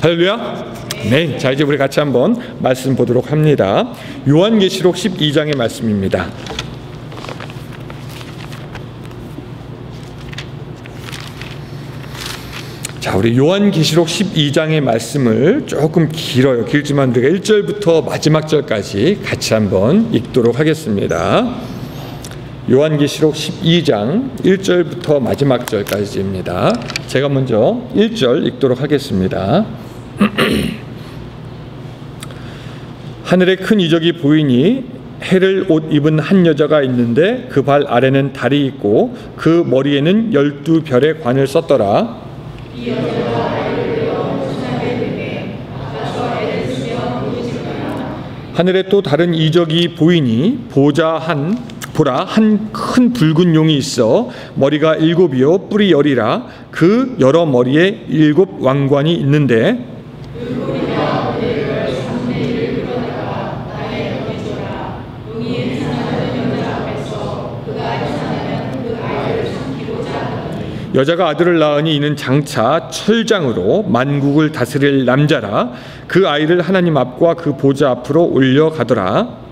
할렐루야. 네, 자 이제 우리 같이 한번 말씀 보도록 합니다. 요한계시록 12장의 말씀입니다. 자, 우리 요한계시록 12장의 말씀을 조금 길어요. 길지만 우리가 1절부터 마지막 절까지 같이 한번 읽도록 하겠습니다. 요한계시록 12장 1절부터 마지막 절까지입니다. 제가 먼저 1절 읽도록 하겠습니다. 하늘에 큰 이적이 보이니 해를 옷 입은 한 여자가 있는데 그 발 아래는 달이 있고 그 머리에는 12별의 관을 썼더라. 하늘에 또 다른 이적이 보이니 보라 한 큰 붉은 용이 있어 머리가 7이요 뿔이 10이라 그 여러 머리에 7 왕관이 있는데 여자가 아들을 낳으니 이는 장차 철장으로 만국을 다스릴 남자라. 그 아이를 하나님 앞과 그 보좌 앞으로 올려가더라.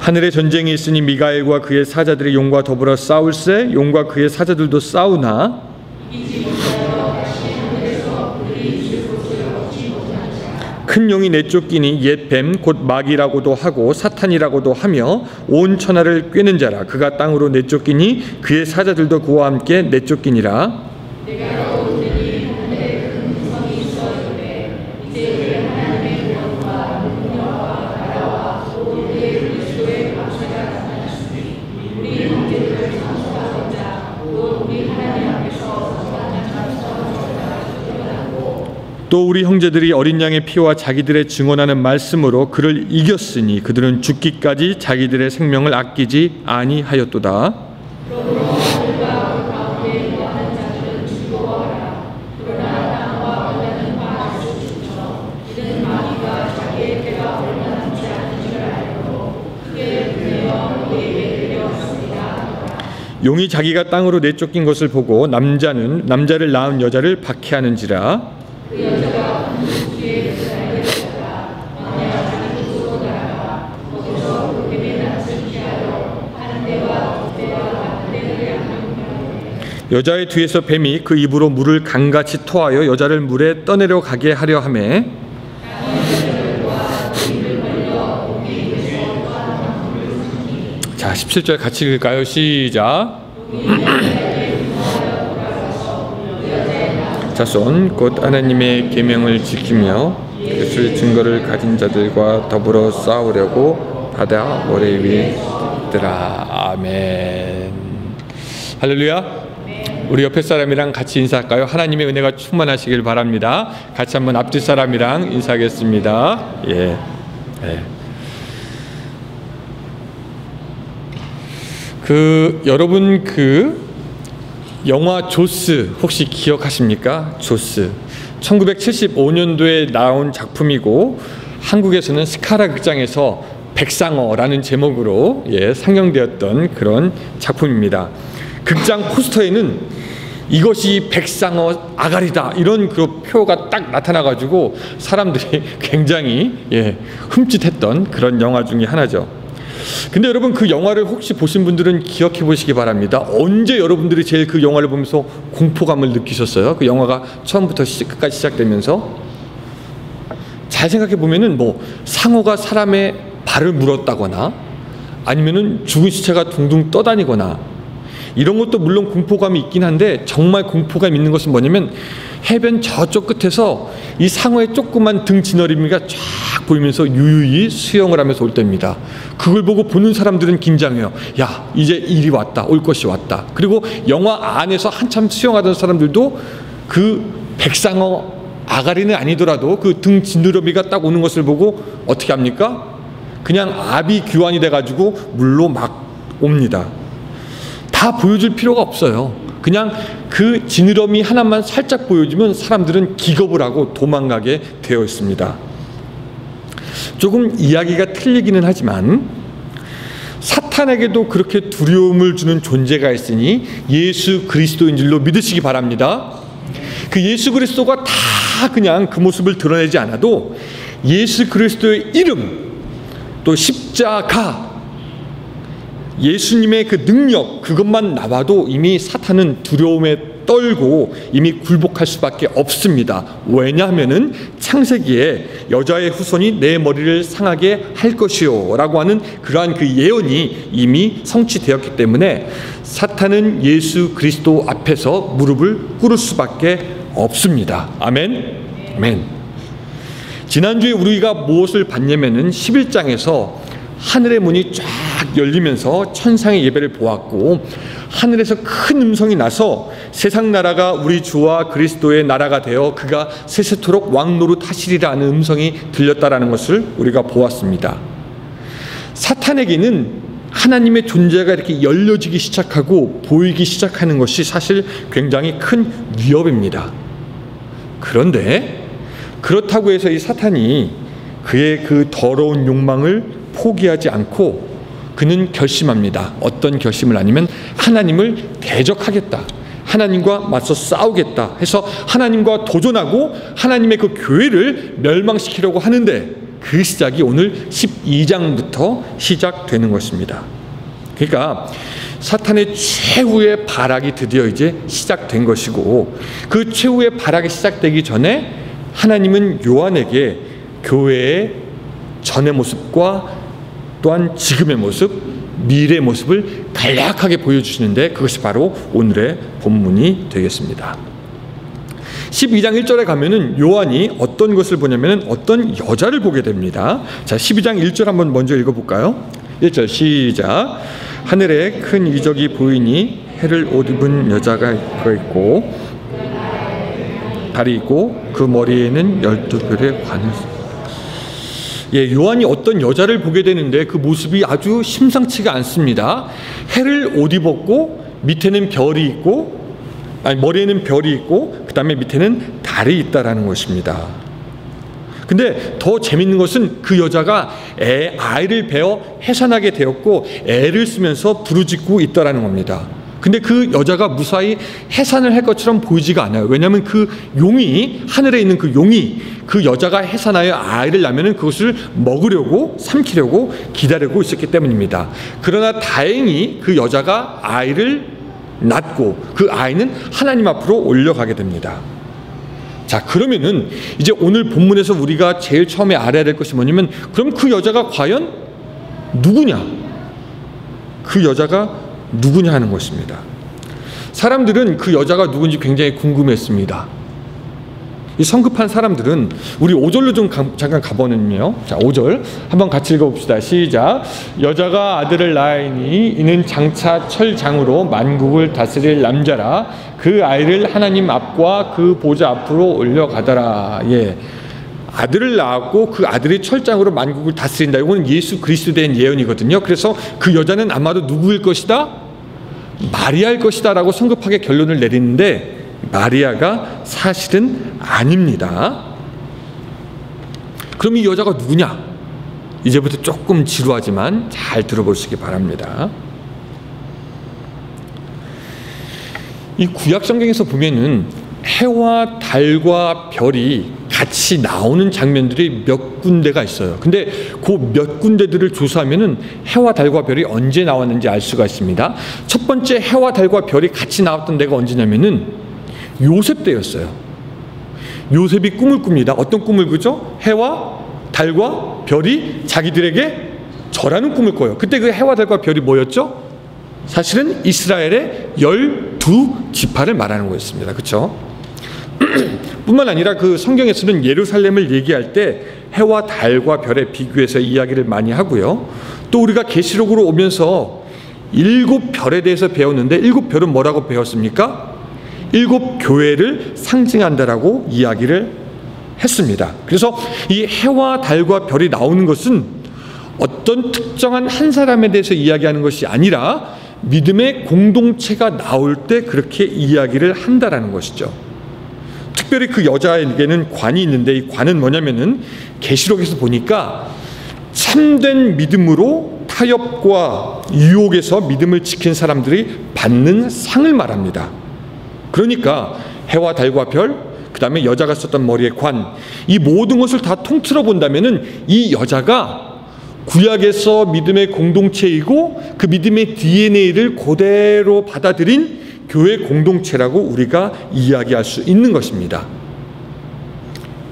하늘에 전쟁이 있으니 미가엘과 그의 사자들이 용과 더불어 싸울세. 용과 그의 사자들도 싸우나 큰 용이 내쫓기니 옛 뱀 곧 마귀라고도 하고 사탄이라고도 하며 온 천하를 꿰는 자라. 그가 땅으로 내쫓기니 그의 사자들도 그와 함께 내쫓기니라. 또 우리 형제들이 어린 양의 피와 자기들의 증언하는 말씀으로 그를 이겼으니 그들은 죽기까지 자기들의 생명을 아끼지 아니하였도다. 용이 자기가 땅으로 내쫓긴 것을 보고 남자를 낳은 여자를 박해하는지라. 여자의 뒤에서 뱀이 그 입으로 물을 강같이 토하여 여자를 물에 떠내려 가게 하려 하매 자 17절 같이 읽을까요? 시작. 자손 곧 하나님의 계명을 지키며 예수의 증거를 가진 자들과 더불어 싸우려고 바다 모래 위에 있더라. 아멘. 할렐루야. 우리 옆에 사람이랑 같이 인사할까요? 하나님의 은혜가 충만하시길 바랍니다. 같이 한번 앞뒤 사람이랑 인사하겠습니다. 예. 여러분 영화 조스 혹시 기억하십니까? 조스 1975년도에 나온 작품이고 한국에서는 스카라 극장에서 백상어라는 제목으로 상영되었던 그런 작품입니다. 극장 포스터에는 이것이 백상어 아가리다 이런 그 표가 딱 나타나가지고 사람들이 굉장히 흠칫했던 그런 영화 중에 하나죠. 근데 여러분 그 영화를 혹시 보신 분들은 기억해 보시기 바랍니다. 언제 여러분들이 제일 그 영화를 보면서 공포감을 느끼셨어요? 그 영화가 처음부터 끝까지 시작되면서 잘 생각해 보면은 상어가 사람의 발을 물었다거나 아니면은 죽은 시체가 둥둥 떠다니거나 이런 것도 물론 공포감이 있긴 한데 정말 공포감 있는 것은 뭐냐면 해변 저쪽 끝에서 이 상어의 조그만 등 지너리미가 쫙 보이면서 유유히 수영을 하면서 올 때입니다. 그걸 보고 보는 사람들은 긴장해요. 야, 이제 일이 왔다. 올 것이 왔다. 그리고 영화 안에서 한참 수영하던 사람들도 그 백상어 아가리는 아니더라도 그 등 지느러미가 딱 오는 것을 보고 어떻게 합니까? 그냥 압이 교환이 돼가지고 물로 막 옵니다. 다 보여줄 필요가 없어요. 그냥 그 지느러미 하나만 살짝 보여주면 사람들은 기겁을 하고 도망가게 되어 있습니다. 조금 이야기가 틀리기는 하지만 사탄에게도 그렇게 두려움을 주는 존재가 있으니 예수 그리스도인 줄로 믿으시기 바랍니다. 그 예수 그리스도가 다 그냥 그 모습을 드러내지 않아도 예수 그리스도의 이름, 또 십자가, 예수님의 그 능력, 그것만 나와도 이미 사탄은 두려움에 떨고 이미 굴복할 수밖에 없습니다. 왜냐하면은 창세기에 여자의 후손이 내 머리를 상하게 할 것이요 라고 하는 그러한 그 예언이 이미 성취되었기 때문에 사탄은 예수 그리스도 앞에서 무릎을 꿇을 수밖에 없습니다. 아멘. 아멘. 지난주에 우리가 무엇을 봤냐면은 11장에서 하늘의 문이 쫙 열리면서 천상의 예배를 보았고, 하늘에서 큰 음성이 나서 세상 나라가 우리 주와 그리스도의 나라가 되어 그가 세세토록 왕노릇 하시리라 하는 음성이 들렸다라는 것을 우리가 보았습니다. 사탄에게는 하나님의 존재가 이렇게 열려지기 시작하고 보이기 시작하는 것이 사실 굉장히 큰 위협입니다. 그런데 그렇다고 해서 이 사탄이 그의 그 더러운 욕망을 포기하지 않고 그는 결심합니다. 어떤 결심을 하냐면 하나님을 대적하겠다, 하나님과 맞서 싸우겠다 해서 하나님과 도전하고 하나님의 그 교회를 멸망시키려고 하는데, 그 시작이 오늘 12장부터 시작되는 것입니다. 그러니까 사탄의 최후의 발악이 드디어 이제 시작된 것이고, 그 최후의 발악이 시작되기 전에 하나님은 요한에게 교회의 전의 모습과 또한 지금의 모습, 미래의 모습을 간략하게 보여주시는데, 그것이 바로 오늘의 본문이 되겠습니다. 12장 1절에 가면은 요한이 어떤 것을 보냐면은 어떤 여자를 보게 됩니다. 자, 12장 1절 한번 먼저 읽어볼까요? 1절 시작. 하늘에 큰 이적이 보이니 해를 옷 입은 여자가 있고 달이 있고 그 머리에는 12별의 관을. 예, 요한이 어떤 여자를 보게 되는데 그 모습이 아주 심상치가 않습니다. 해를 옷 입었고 밑에는 별이 있고, 머리에는 별이 있고 그 다음에 밑에는 달이 있다라는 것입니다. 근데 더 재밌는 것은 그 여자가 아이를 베어 해산하게 되었고 애를 쓰면서 부르짖고 있다라는 겁니다. 근데 그 여자가 무사히 해산을 할 것처럼 보이지가 않아요. 왜냐하면 그 용이, 하늘에 있는 그 용이 그 여자가 해산하여 아이를 낳으면 그것을 먹으려고, 삼키려고 기다리고 있었기 때문입니다. 그러나 다행히 그 여자가 아이를 낳고 그 아이는 하나님 앞으로 올려가게 됩니다. 자, 그러면은 이제 오늘 본문에서 우리가 제일 처음에 알아야 될 것이 뭐냐면, 그럼 그 여자가 과연 누구냐? 그 여자가 누구냐 하는 것입니다. 사람들은 그 여자가 누군지 굉장히 궁금했습니다. 이 성급한 사람들은 우리 5절로 좀 잠깐 가보면요. 자, 5절 한번 같이 읽어봅시다. 시작. 여자가 아들을 낳으니 이는 장차 철장으로 만국을 다스릴 남자라. 그 아이를 하나님 앞과 그 보좌 앞으로 올려가더라. 예. 아들을 낳았고 그 아들이 철장으로 만국을 다스린다. 이거는 예수 그리스도에 대한 예언이거든요. 그래서 그 여자는 아마도 누구일 것이다? 마리아일 것이다 라고 성급하게 결론을 내리는데, 마리아가 사실은 아닙니다. 그럼 이 여자가 누구냐? 이제부터 조금 지루하지만 잘 들어보시기 바랍니다. 이 구약 성경에서 보면은 해와 달과 별이 같이 나오는 장면들이 몇 군데가 있어요. 근데 그 몇 군데들을 조사하면은 해와 달과 별이 언제 나왔는지 알 수가 있습니다. 첫 번째 해와 달과 별이 같이 나왔던 데가 언제냐면은 요셉 때였어요. 요셉이 꿈을 꿉니다. 어떤 꿈을 꾸죠? 해와 달과 별이 자기들에게 절하는 꿈을 꿔요. 그때 그 해와 달과 별이 뭐였죠? 사실은 이스라엘의 12지파를 말하는 거였습니다. 그렇죠? 뿐만 아니라 그 성경에서는 예루살렘을 얘기할 때 해와 달과 별에 비교해서 이야기를 많이 하고요. 또 우리가 계시록으로 오면서 7별에 대해서 배웠는데 7별은 뭐라고 배웠습니까? 7교회를 상징한다라고 이야기를 했습니다. 그래서 이 해와 달과 별이 나오는 것은 어떤 특정한 한 사람에 대해서 이야기하는 것이 아니라 믿음의 공동체가 나올 때 그렇게 이야기를 한다라는 것이죠. 특별히 그 여자에게는 관이 있는데, 이 관은 뭐냐면은 계시록에서 보니까 참된 믿음으로 타협과 유혹에서 믿음을 지킨 사람들이 받는 상을 말합니다. 그러니까 해와 달과 별, 그 다음에 여자가 썼던 머리의 관, 이 모든 것을 다 통틀어 본다면은 이 여자가 구약에서 믿음의 공동체이고 그 믿음의 DNA를 그대로 받아들인 교회 공동체라고 우리가 이야기할 수 있는 것입니다.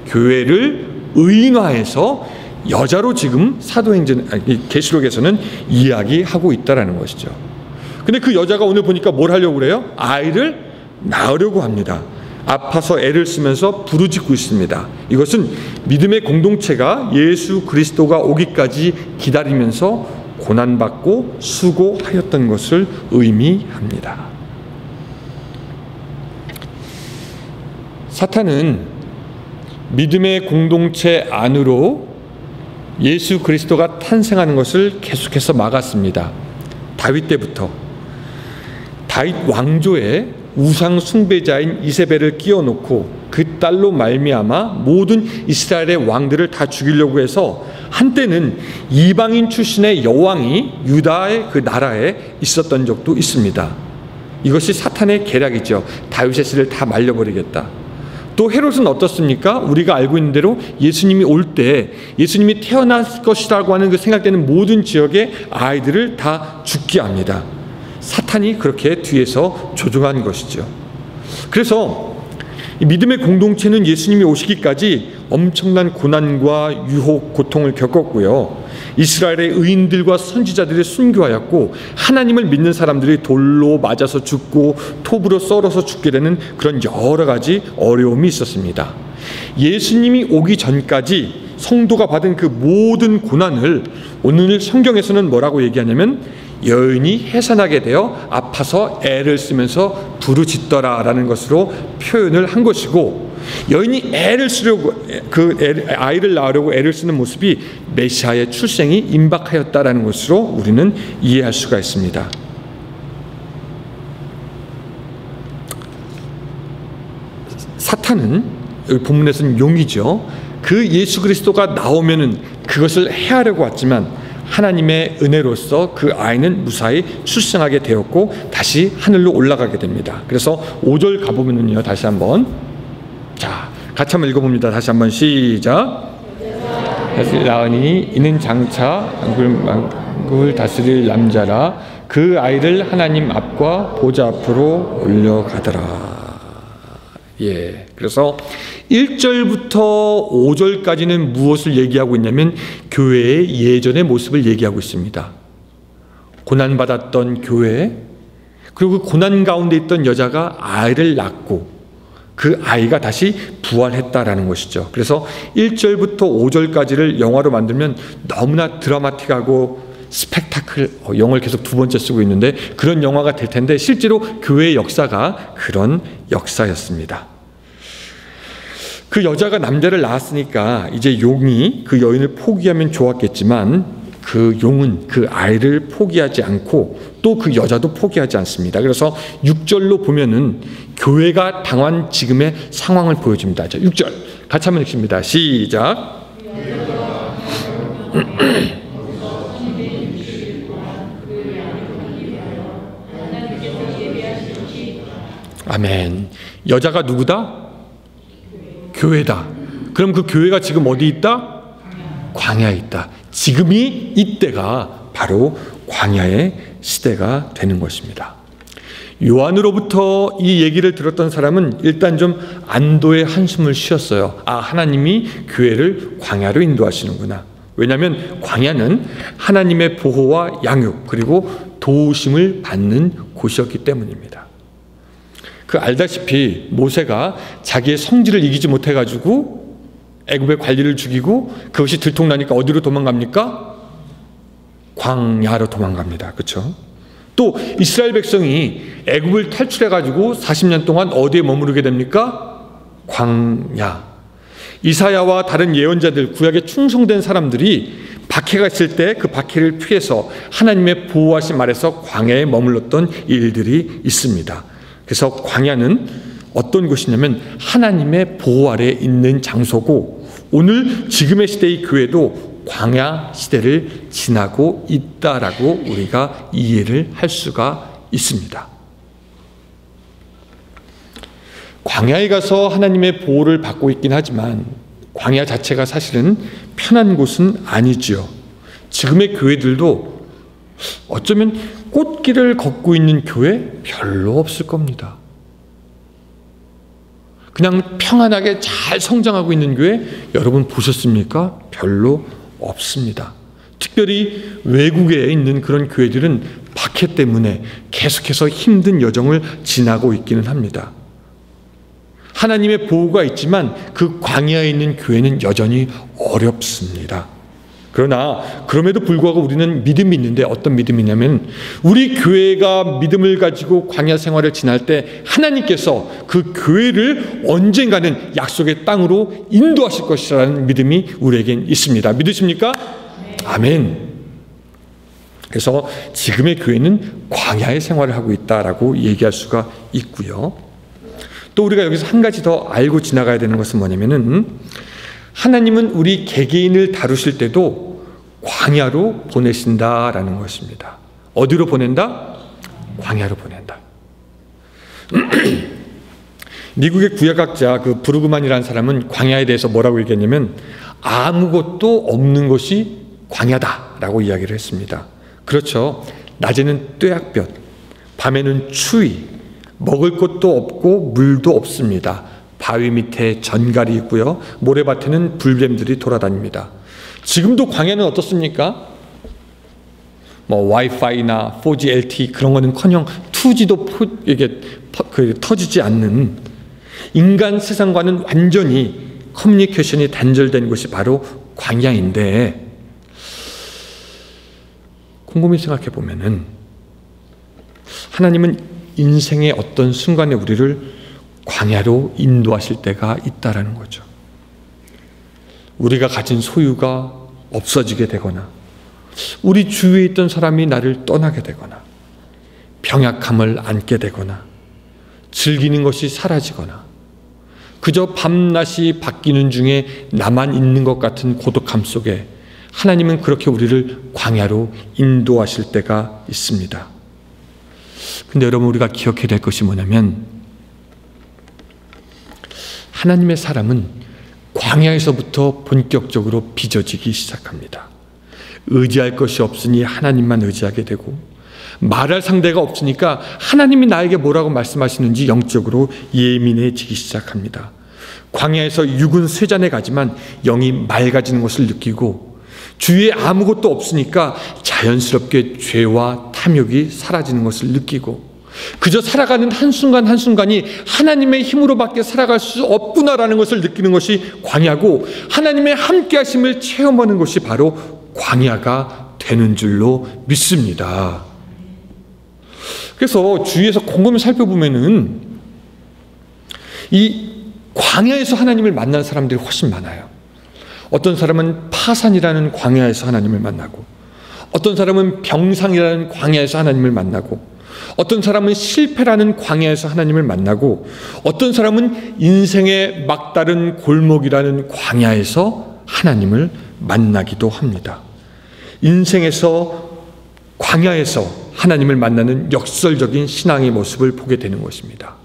교회를 의인화해서 여자로 지금 계시록에서는 이야기하고 있다라는 것이죠. 근데 그 여자가 오늘 보니까 뭘 하려고 그래요? 아이를 낳으려고 합니다. 아파서 애를 쓰면서 부르짖고 있습니다. 이것은 믿음의 공동체가 예수 그리스도가 오기까지 기다리면서 고난받고 수고하였던 것을 의미합니다. 사탄은 믿음의 공동체 안으로 예수 그리스도가 탄생하는 것을 계속해서 막았습니다. 다윗 때부터 다윗 왕조에 우상 숭배자인 이세벨을 끼워놓고 그 딸로 말미암아 모든 이스라엘의 왕들을 다 죽이려고 해서 한때는 이방인 출신의 여왕이 유다의 그 나라에 있었던 적도 있습니다. 이것이 사탄의 계략이죠. 다윗의 씨를 다 말려버리겠다. 또 헤롯은 어떻습니까? 우리가 알고 있는 대로 예수님이 올 때 예수님이 태어날 것이라고 하는 그 생각되는 모든 지역의 아이들을 다 죽게 합니다. 사탄이 그렇게 뒤에서 조종한 것이죠. 그래서 믿음의 공동체는 예수님이 오시기까지 엄청난 고난과 유혹, 고통을 겪었고요. 이스라엘의 의인들과 선지자들이 순교하였고 하나님을 믿는 사람들이 돌로 맞아서 죽고 톱으로 썰어서 죽게 되는 그런 여러 가지 어려움이 있었습니다. 예수님이 오기 전까지 성도가 받은 그 모든 고난을 오늘 성경에서는 뭐라고 얘기하냐면 여인이 해산하게 되어 아파서 애를 쓰면서 부르짖더라라는 것으로 표현을 한 것이고, 여인이 애를 쓰려고 아이를 낳으려고 애를 쓰는 모습이 메시아의 출생이 임박하였다라는 것으로 우리는 이해할 수가 있습니다. 사탄은 여기 본문에서는 용이죠. 그 예수 그리스도가 나오면은 그것을 해하려고 왔지만 하나님의 은혜로서 그 아이는 무사히 출생하게 되었고 다시 하늘로 올라가게 됩니다. 그래서 5절 가보면은요, 다시 한번 같이 한번 읽어봅니다. 다시 한번 시작. 나으니 이는 장차 만국을 다스릴 남자라 그 아이를 하나님 앞과 보좌 앞으로 올려가더라. 예, 그래서 1절부터 5절까지는 무엇을 얘기하고 있냐면 교회의 예전의 모습을 얘기하고 있습니다. 고난받았던 교회, 그리고 고난 가운데 있던 여자가 아이를 낳고 그 아이가 다시 부활했다라는 것이죠. 그래서 1절부터 5절까지를 영화로 만들면 너무나 드라마틱하고 스펙타클, 영어를 계속 두 번째 쓰고 있는데 그런 영화가 될 텐데 실제로 교회의 역사가 그런 역사였습니다. 그 여자가 남자를 낳았으니까 이제 용이 그 여인을 포기하면 좋았겠지만 그 용은 그 아이를 포기하지 않고 또 그 여자도 포기하지 않습니다. 그래서 6절로 보면은 교회가 당한 지금의 상황을 보여줍니다. 자, 6절 같이 한번 읽습니다. 시작. 아멘. 여자가 누구다? 교회다. 그럼 그 교회가 지금 어디 있다? 광야에 있다. 지금이 이때가 바로 광야의 시대가 되는 것입니다. 요한으로부터 이 얘기를 들었던 사람은 일단 좀 안도의 한숨을 쉬었어요. 아, 하나님이 교회를 광야로 인도하시는구나. 왜냐하면 광야는 하나님의 보호와 양육 그리고 도우심을 받는 곳이었기 때문입니다. 알다시피 모세가 자기의 성질을 이기지 못해가지고 애굽의 관리를 죽이고 그것이 들통나니까 어디로 도망갑니까? 광야로 도망갑니다. 그렇죠? 또 이스라엘 백성이 애굽을 탈출해가지고 40년 동안 어디에 머무르게 됩니까? 광야. 이사야와 다른 예언자들, 구약에 충성된 사람들이 박해가 있을 때 그 박해를 피해서 하나님의 보호하심 아래서 광야에 머물렀던 일들이 있습니다. 그래서 광야는 어떤 곳이냐면 하나님의 보호 아래에 있는 장소고, 오늘 지금의 시대의 교회도 광야 시대를 지나고 있다라고 우리가 이해를 할 수가 있습니다. 광야에 가서 하나님의 보호를 받고 있긴 하지만 광야 자체가 사실은 편한 곳은 아니지요. 지금의 교회들도 어쩌면 꽃길을 걷고 있는 교회 별로 없을 겁니다. 그냥 평안하게 잘 성장하고 있는 교회 여러분 보셨습니까? 별로 없습니다. 특별히 외국에 있는 그런 교회들은 박해 때문에 계속해서 힘든 여정을 지나고 있기는 합니다. 하나님의 보호가 있지만 그 광야에 있는 교회는 여전히 어렵습니다. 그러나 그럼에도 불구하고 우리는 믿음이 있는데 어떤 믿음이냐면 우리 교회가 믿음을 가지고 광야 생활을 지날 때 하나님께서 그 교회를 언젠가는 약속의 땅으로 인도하실 것이라는 믿음이 우리에겐 있습니다. 믿으십니까? 아멘. 그래서 지금의 교회는 광야의 생활을 하고 있다라고 얘기할 수가 있고요. 또 우리가 여기서 한 가지 더 알고 지나가야 되는 것은 뭐냐면은 하나님은 우리 개개인을 다루실 때도 광야로 보내신다라는 것입니다. 어디로 보낸다? 광야로 보낸다. 미국의 구약학자 그 브루그만이라는 사람은 광야에 대해서 뭐라고 얘기했냐면 아무것도 없는 것이 광야다라고 이야기를 했습니다. 그렇죠. 낮에는 뙤약볕, 밤에는 추위, 먹을 것도 없고 물도 없습니다. 바위 밑에 전갈이 있고요. 모래밭에는 불뱀들이 돌아다닙니다. 지금도 광야는 어떻습니까? 와이파이나 4G LTE 그런 거는커녕 2G도 이게 터지지 않는 인간 세상과는 완전히 커뮤니케이션이 단절된 곳이 바로 광야인데 곰곰이 생각해 보면은 하나님은 인생의 어떤 순간에 우리를 광야로 인도하실 때가 있다라는 거죠. 우리가 가진 소유가 없어지게 되거나 우리 주위에 있던 사람이 나를 떠나게 되거나 병약함을 안게 되거나 즐기는 것이 사라지거나 그저 밤낮이 바뀌는 중에 나만 있는 것 같은 고독함 속에 하나님은 그렇게 우리를 광야로 인도하실 때가 있습니다. 근데 여러분 우리가 기억해야 될 것이 뭐냐면 하나님의 사람은 광야에서부터 본격적으로 빚어지기 시작합니다. 의지할 것이 없으니 하나님만 의지하게 되고 말할 상대가 없으니까 하나님이 나에게 뭐라고 말씀하시는지 영적으로 예민해지기 시작합니다. 광야에서 육은 쇠잔에 가지만 영이 맑아지는 것을 느끼고 주위에 아무것도 없으니까 자연스럽게 죄와 탐욕이 사라지는 것을 느끼고 그저 살아가는 한순간 한순간이 하나님의 힘으로밖에 살아갈 수 없구나라는 것을 느끼는 것이 광야고 하나님의 함께하심을 체험하는 것이 바로 광야가 되는 줄로 믿습니다. 그래서 주위에서 곰곰이 살펴보면은 이 광야에서 하나님을 만난 사람들이 훨씬 많아요. 어떤 사람은 파산이라는 광야에서 하나님을 만나고 어떤 사람은 병상이라는 광야에서 하나님을 만나고 어떤 사람은 실패라는 광야에서 하나님을 만나고 어떤 사람은 인생의 막다른 골목이라는 광야에서 하나님을 만나기도 합니다. 인생에서 광야에서 하나님을 만나는 역설적인 신앙의 모습을 보게 되는 것입니다.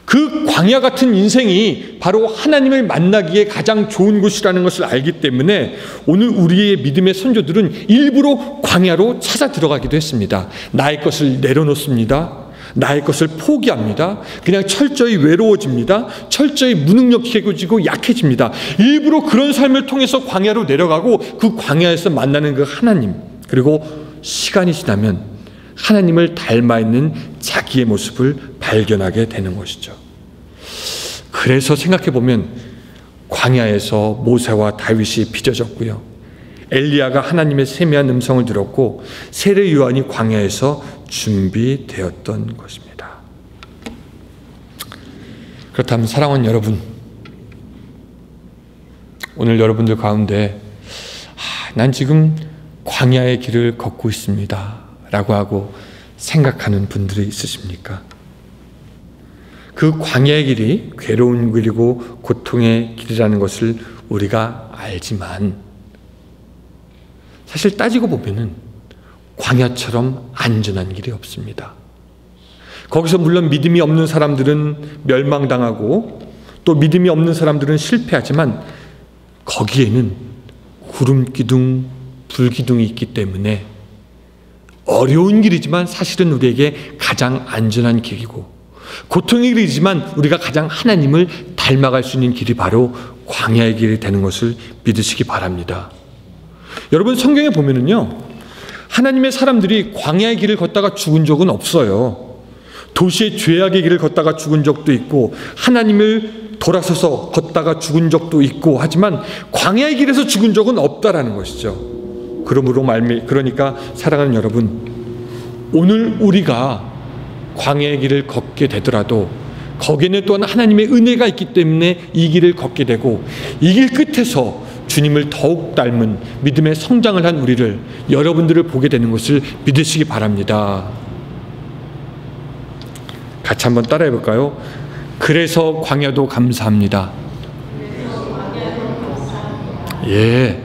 그 광야 같은 인생이 바로 하나님을 만나기에 가장 좋은 곳이라는 것을 알기 때문에 오늘 우리의 믿음의 선조들은 일부러 광야로 찾아 들어가기도 했습니다. 나의 것을 내려놓습니다. 나의 것을 포기합니다. 그냥 철저히 외로워집니다. 철저히 무능력해지고 약해집니다. 일부러 그런 삶을 통해서 광야로 내려가고 그 광야에서 만나는 그 하나님, 그리고 시간이 지나면 하나님을 닮아 있는 자기의 모습을 발견하게 되는 것이죠. 그래서 생각해 보면 광야에서 모세와 다윗이 빚어졌고요. 엘리야가 하나님의 세미한 음성을 들었고 세례 요한이 광야에서 준비되었던 것입니다. 그렇다면 사랑하는 여러분, 오늘 여러분들 가운데 난 지금 광야의 길을 걷고 있습니다 라고 하고 생각하는 분들이 있으십니까? 그 광야의 길이 괴로운 길이고 고통의 길이라는 것을 우리가 알지만 사실 따지고 보면은 광야처럼 안전한 길이 없습니다. 거기서 물론 믿음이 없는 사람들은 멸망당하고 또 믿음이 없는 사람들은 실패하지만 거기에는 구름기둥, 불기둥이 있기 때문에 어려운 길이지만 사실은 우리에게 가장 안전한 길이고 고통의 길이지만 우리가 가장 하나님을 닮아갈 수 있는 길이 바로 광야의 길이 되는 것을 믿으시기 바랍니다. 여러분 성경에 보면은요, 하나님의 사람들이 광야의 길을 걷다가 죽은 적은 없어요. 도시의 죄악의 길을 걷다가 죽은 적도 있고 하나님을 돌아서서 걷다가 죽은 적도 있고 하지만 광야의 길에서 죽은 적은 없다라는 것이죠. 그러니까 사랑하는 여러분, 오늘 우리가 광야의 길을 걷게 되더라도 거기에는 또한 하나님의 은혜가 있기 때문에 이 길을 걷게 되고 이 길 끝에서 주님을 더욱 닮은 믿음의 성장을 한 우리를, 여러분들을 보게 되는 것을 믿으시기 바랍니다. 같이 한번 따라해 볼까요? 그래서 광야도 감사합니다. 예,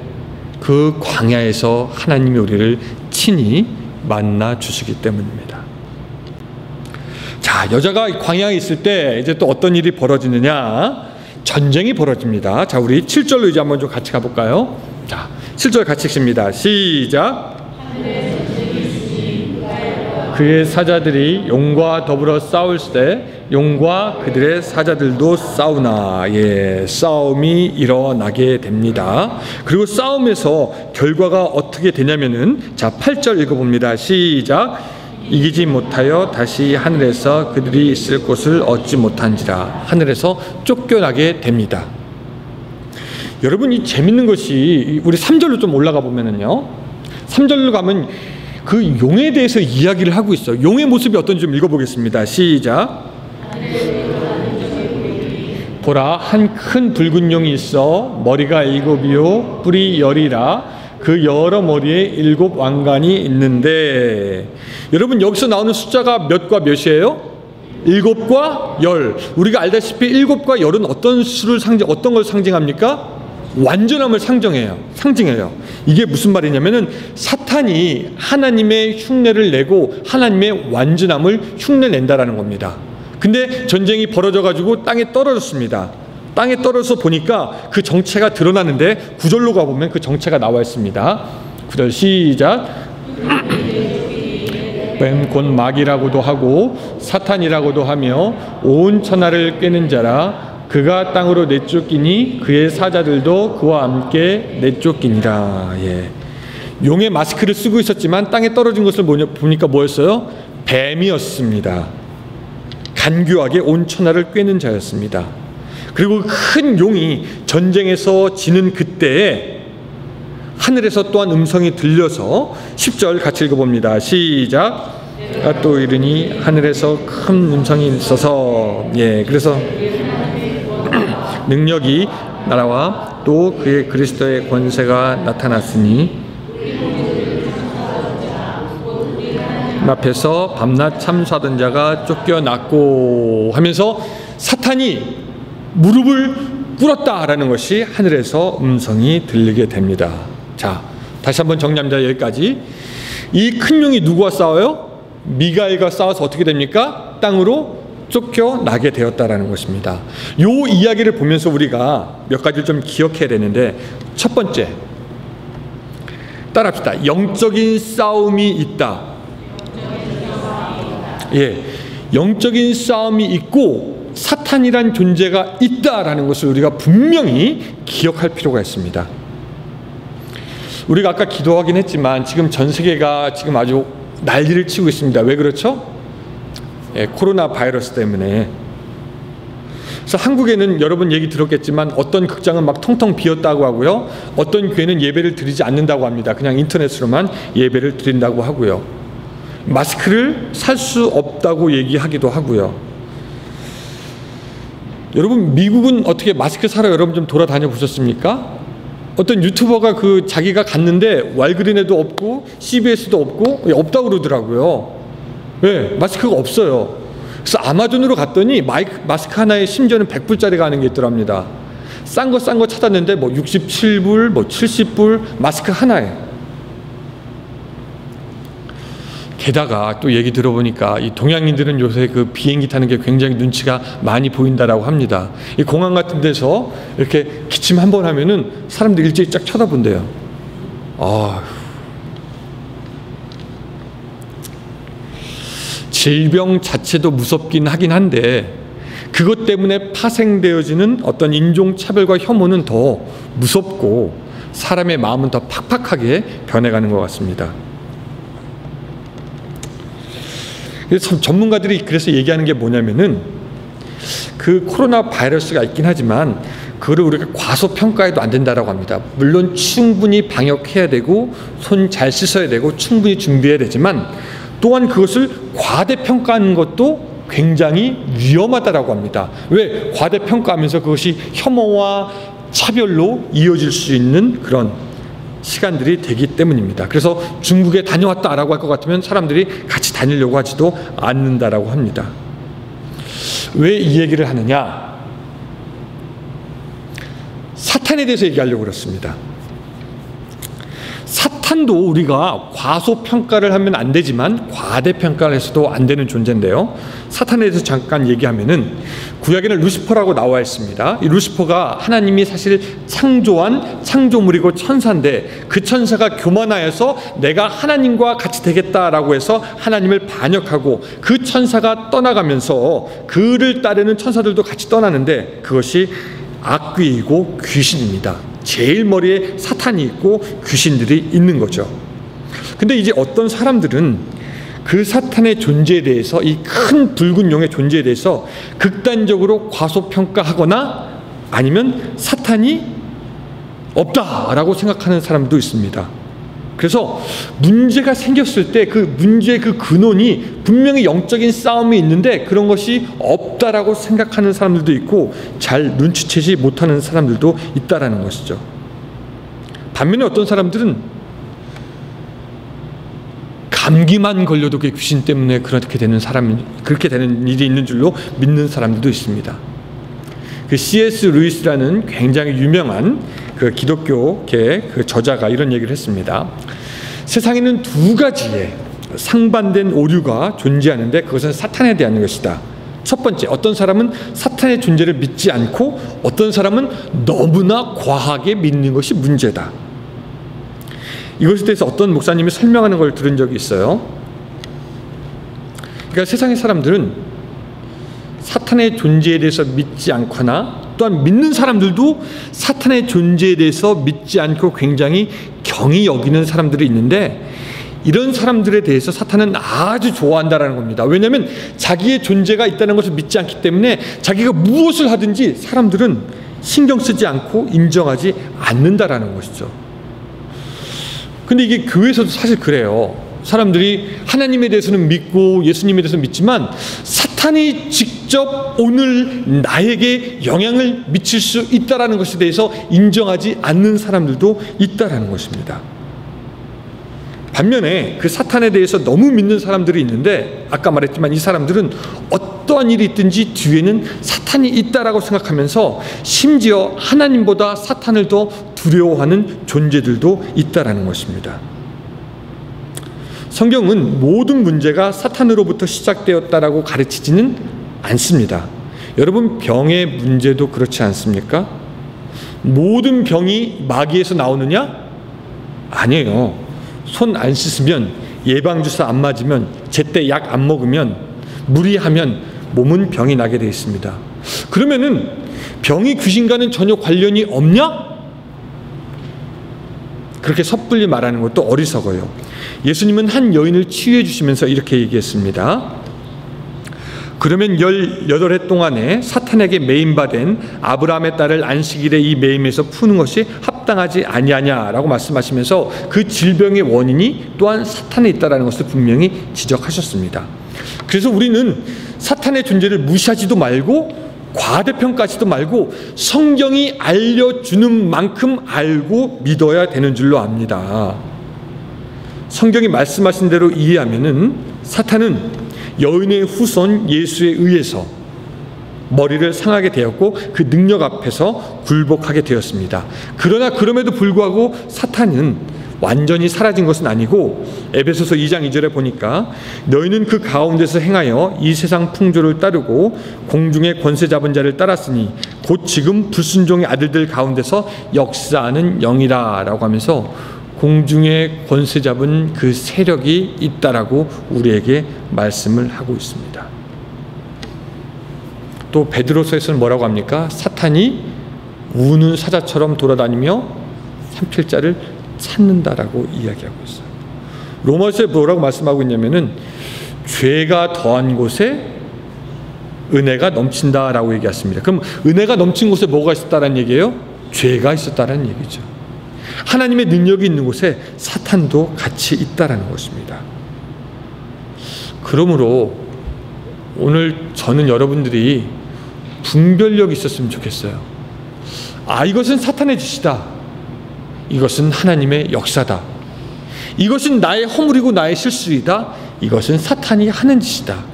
그 광야에서 하나님이 우리를 친히 만나 주시기 때문입니다. 자, 여자가 광야에 있을 때 이제 또 어떤 일이 벌어지느냐? 전쟁이 벌어집니다. 자, 우리 7절로 이제 한번 좀 같이 가볼까요? 자, 7절 같이 읽습니다. 시작. 그의 사자들이 용과 더불어 싸울 때 용과 그들의 사자들도 싸우나. 예, 싸움이 일어나게 됩니다. 그리고 싸움에서 결과가 어떻게 되냐면은, 자, 8절 읽어봅니다. 시작. 이기지 못하여 다시 하늘에서 그들이 있을 곳을 얻지 못한지라. 하늘에서 쫓겨나게 됩니다. 여러분, 이 재밌는 것이 우리 3절로 좀 올라가 보면은요, 3절로 가면 그 용에 대해서 이야기를 하고 있어요. 용의 모습이 어떤지 좀 읽어보겠습니다. 시작. 보라, 한 큰 붉은 용이 있어 머리가 7이요 뿔이 10이라. 그 여러 머리에 7 왕관이 있는데, 여러분 여기서 나오는 숫자가 몇과 몇이에요? 7과 10. 우리가 알다시피 7과 10은 어떤 걸 상징합니까? 완전함을 상징해요. 이게 무슨 말이냐면은 사탄이 하나님의 흉내를 내고 하나님의 완전함을 흉내낸다라는 겁니다. 근데 전쟁이 벌어져가지고 땅에 떨어졌습니다. 땅에 떨어져서 보니까 그 정체가 드러나는데 9절로 가보면 그 정체가 나와 있습니다. 9절 시작. 곧 마귀라고도 하고 사탄이라고도 하며 온 천하를 꿰는 자라. 그가 땅으로 내쫓기니 그의 사자들도 그와 함께 내쫓기니라. 예. 용의 마스크를 쓰고 있었지만 땅에 떨어진 것을 보니까 뭐였어요? 뱀이었습니다. 간교하게 온 천하를 꿰는 자였습니다. 그리고 큰 용이 전쟁에서 지는 그때에 하늘에서 또한 음성이 들려서 10절 같이 읽어봅니다. 시작. 또 이르니 하늘에서 큰 음성이 있어서, 예, 그래서 능력이 나라와 또 그의 그리스도의 권세가 나타났으니 앞에서 밤낮 참수하던 자가 쫓겨났고 하면서 사탄이 무릎을 꿇었다라는 것이 하늘에서 음성이 들리게 됩니다. 자, 다시 한번 정리합니다. 여기까지. 이 큰 용이 누구와 싸워요? 미가엘과 싸워서 어떻게 됩니까? 땅으로 쫓겨나게 되었다라는 것입니다. 이 이야기를 보면서 우리가 몇 가지를 좀 기억해야 되는데, 첫 번째, 따라합시다. 영적인 싸움이 있다. 예, 영적인 싸움이 있고 사탄이란 존재가 있다라는 것을 우리가 분명히 기억할 필요가 있습니다. 우리가 아까 기도하긴 했지만 지금 전 세계가 지금 아주 난리를 치고 있습니다. 왜 그렇죠? 예, 코로나 바이러스 때문에. 그래서 한국에는 여러분 얘기 들었겠지만 어떤 극장은 막 텅텅 비었다고 하고요, 어떤 교회는 예배를 드리지 않는다고 합니다. 그냥 인터넷으로만 예배를 드린다고 하고요, 마스크를 살 수 없다고 얘기하기도 하고요. 여러분, 미국은 어떻게 마스크 사러 여러분 좀 돌아다녀 보셨습니까? 어떤 유튜버가 자기가 갔는데 왈그린에도 없고 CBS도 없고 없다고 그러더라고요. 왜? 마스크가 없어요. 그래서 아마존으로 갔더니 마스크 하나에 심지어는 100불짜리가 하는 게 있더랍니다. 싼 거 찾았는데 뭐 67불, 뭐 70불 마스크 하나에. 게다가 또 얘기 들어보니까 이 동양인들은 요새 그 비행기 타는 게 굉장히 눈치가 많이 보인다라고 합니다. 이 공항 같은 데서 이렇게 기침 한 번 하면은 사람들 일제히 쫙 쳐다본대요. 질병 자체도 무섭긴 하긴 한데 그것 때문에 파생되어지는 어떤 인종차별과 혐오는 더 무섭고 사람의 마음은 더 팍팍하게 변해가는 것 같습니다. 그래서 전문가들이 그래서 얘기하는 게 뭐냐면은 그 코로나 바이러스가 있긴 하지만 그거를 우리가 과소평가해도 안 된다라고 합니다. 물론 충분히 방역해야 되고 손 잘 씻어야 되고 충분히 준비해야 되지만 또한 그것을 과대평가하는 것도 굉장히 위험하다라고 합니다. 왜? 과대평가하면서 그것이 혐오와 차별로 이어질 수 있는 그런 시간들이 되기 때문입니다. 그래서 중국에 다녀왔다라고 할 것 같으면 사람들이 같이 다니려고 하지도 않는다라고 합니다. 왜 이 얘기를 하느냐? 사탄에 대해서 얘기하려고 그렇습니다. 사탄도 우리가 과소평가를 하면 안 되지만 과대평가를 해서도 안 되는 존재인데요. 사탄에 대해서 잠깐 얘기하면은 구약에는 루시퍼라고 나와 있습니다. 이 루시퍼가 하나님이 사실 창조한 창조물이고 천사인데 그 천사가 교만하여서 내가 하나님과 같이 되겠다라고 해서 하나님을 반역하고 그 천사가 떠나가면서 그를 따르는 천사들도 같이 떠나는데 그것이 악귀이고 귀신입니다. 제일 머리에 사탄이 있고 귀신들이 있는 거죠. 근데 이제 어떤 사람들은 그 사탄의 존재에 대해서 이 큰 붉은 용의 존재에 대해서 극단적으로 과소평가하거나 아니면 사탄이 없다라고 생각하는 사람도 있습니다. 그래서 문제가 생겼을 때 그 문제의 그 근원이 분명히 영적인 싸움이 있는데 그런 것이 없다라고 생각하는 사람들도 있고 잘 눈치채지 못하는 사람들도 있다라는 것이죠. 반면에 어떤 사람들은 감기만 걸려도 그 귀신 때문에 그렇게 되는 일이 있는 줄로 믿는 사람들도 있습니다. 그 C.S. 루이스라는 굉장히 유명한 그 기독교계 그 저자가 이런 얘기를 했습니다. 세상에는 두 가지의 상반된 오류가 존재하는데 그것은 사탄에 대한 것이다. 첫 번째, 어떤 사람은 사탄의 존재를 믿지 않고 어떤 사람은 너무나 과하게 믿는 것이 문제다. 이것에 대해서 어떤 목사님이 설명하는 걸 들은 적이 있어요. 그러니까 세상의 사람들은 사탄의 존재에 대해서 믿지 않거나 또한 믿는 사람들도 사탄의 존재에 대해서 믿지 않고 굉장히 경히 여기는 사람들이 있는데 이런 사람들에 대해서 사탄은 아주 좋아한다라는 겁니다. 왜냐하면 자기의 존재가 있다는 것을 믿지 않기 때문에 자기가 무엇을 하든지 사람들은 신경 쓰지 않고 인정하지 않는다라는 것이죠. 근데 이게 교회에서도 사실 그래요. 사람들이 하나님에 대해서는 믿고 예수님에 대해서 믿지만 사탄이 직접 오늘 나에게 영향을 미칠 수 있다라는 것에 대해서 인정하지 않는 사람들도 있다라는 것입니다. 반면에 그 사탄에 대해서 너무 믿는 사람들이 있는데 아까 말했지만 이 사람들은 어떠한 일이 있든지 뒤에는 사탄이 있다라고 생각하면서 심지어 하나님보다 사탄을 더 두려워하는 존재들도 있다라는 것입니다. 성경은 모든 문제가 사탄으로부터 시작되었다라고 가르치지는 않습니다. 여러분, 병의 문제도 그렇지 않습니까? 모든 병이 마귀에서 나오느냐? 아니에요. 손 안 씻으면, 예방주사 안 맞으면, 제때 약 안 먹으면, 무리하면 몸은 병이 나게 되어 있습니다. 그러면은 병이 귀신과는 전혀 관련이 없냐? 그렇게 섣불리 말하는 것도 어리석어요. 예수님은 한 여인을 치유해 주시면서 이렇게 얘기했습니다. 그러면 18해 동안에 사탄에게 매임받은 아브라함의 딸을 안식일에 이 매임에서 푸는 것이 합당하지 아니하냐라고 말씀하시면서 그 질병의 원인이 또한 사탄에 있다는 것을 분명히 지적하셨습니다. 그래서 우리는 사탄의 존재를 무시하지도 말고 과대평가하지도 말고 성경이 알려주는 만큼 알고 믿어야 되는 줄로 압니다. 성경이 말씀하신 대로 이해하면은 사탄은 여인의 후손 예수에 의해서 머리를 상하게 되었고 그 능력 앞에서 굴복하게 되었습니다. 그러나 그럼에도 불구하고 사탄은 완전히 사라진 것은 아니고, 에베소서 2장 2절에 보니까 너희는 그 가운데서 행하여 이 세상 풍조를 따르고 공중의 권세 잡은 자를 따랐으니 곧 지금 불순종의 아들들 가운데서 역사하는 영이라 라고 하면서 공중의 권세 잡은 그 세력이 있다라고 우리에게 말씀을 하고 있습니다. 또 베드로서에서는 뭐라고 합니까? 사탄이 우는 사자처럼 돌아다니며 삼킬 자를 찾는다라고 이야기하고 있어요. 로마서에 뭐라고 말씀하고 있냐면은 죄가 더한 곳에 은혜가 넘친다라고 얘기했습니다. 그럼 은혜가 넘친 곳에 뭐가 있었다는 얘기예요? 죄가 있었다는 얘기죠. 하나님의 능력이 있는 곳에 사탄도 같이 있다라는 것입니다. 그러므로 오늘 저는 여러분들이 분별력이 있었으면 좋겠어요. 이것은 사탄의 짓이다. 이것은 하나님의 역사다. 이것은 나의 허물이고 나의 실수이다. 이것은 사탄이 하는 짓이다.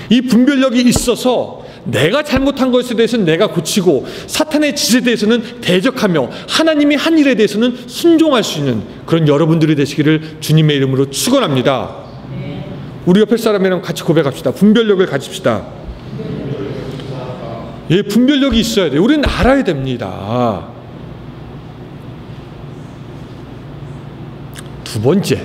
이 분별력이 있어서 내가 잘못한 것에 대해서는 내가 고치고 사탄의 짓에 대해서는 대적하며 하나님이 한 일에 대해서는 순종할 수 있는 그런 여러분들이 되시기를 주님의 이름으로 축원합니다. 우리 옆에 사람이랑 같이 고백합시다. 분별력을 가집시다. 예, 분별력이 있어야 돼요. 우리는 알아야 됩니다. 두 번째,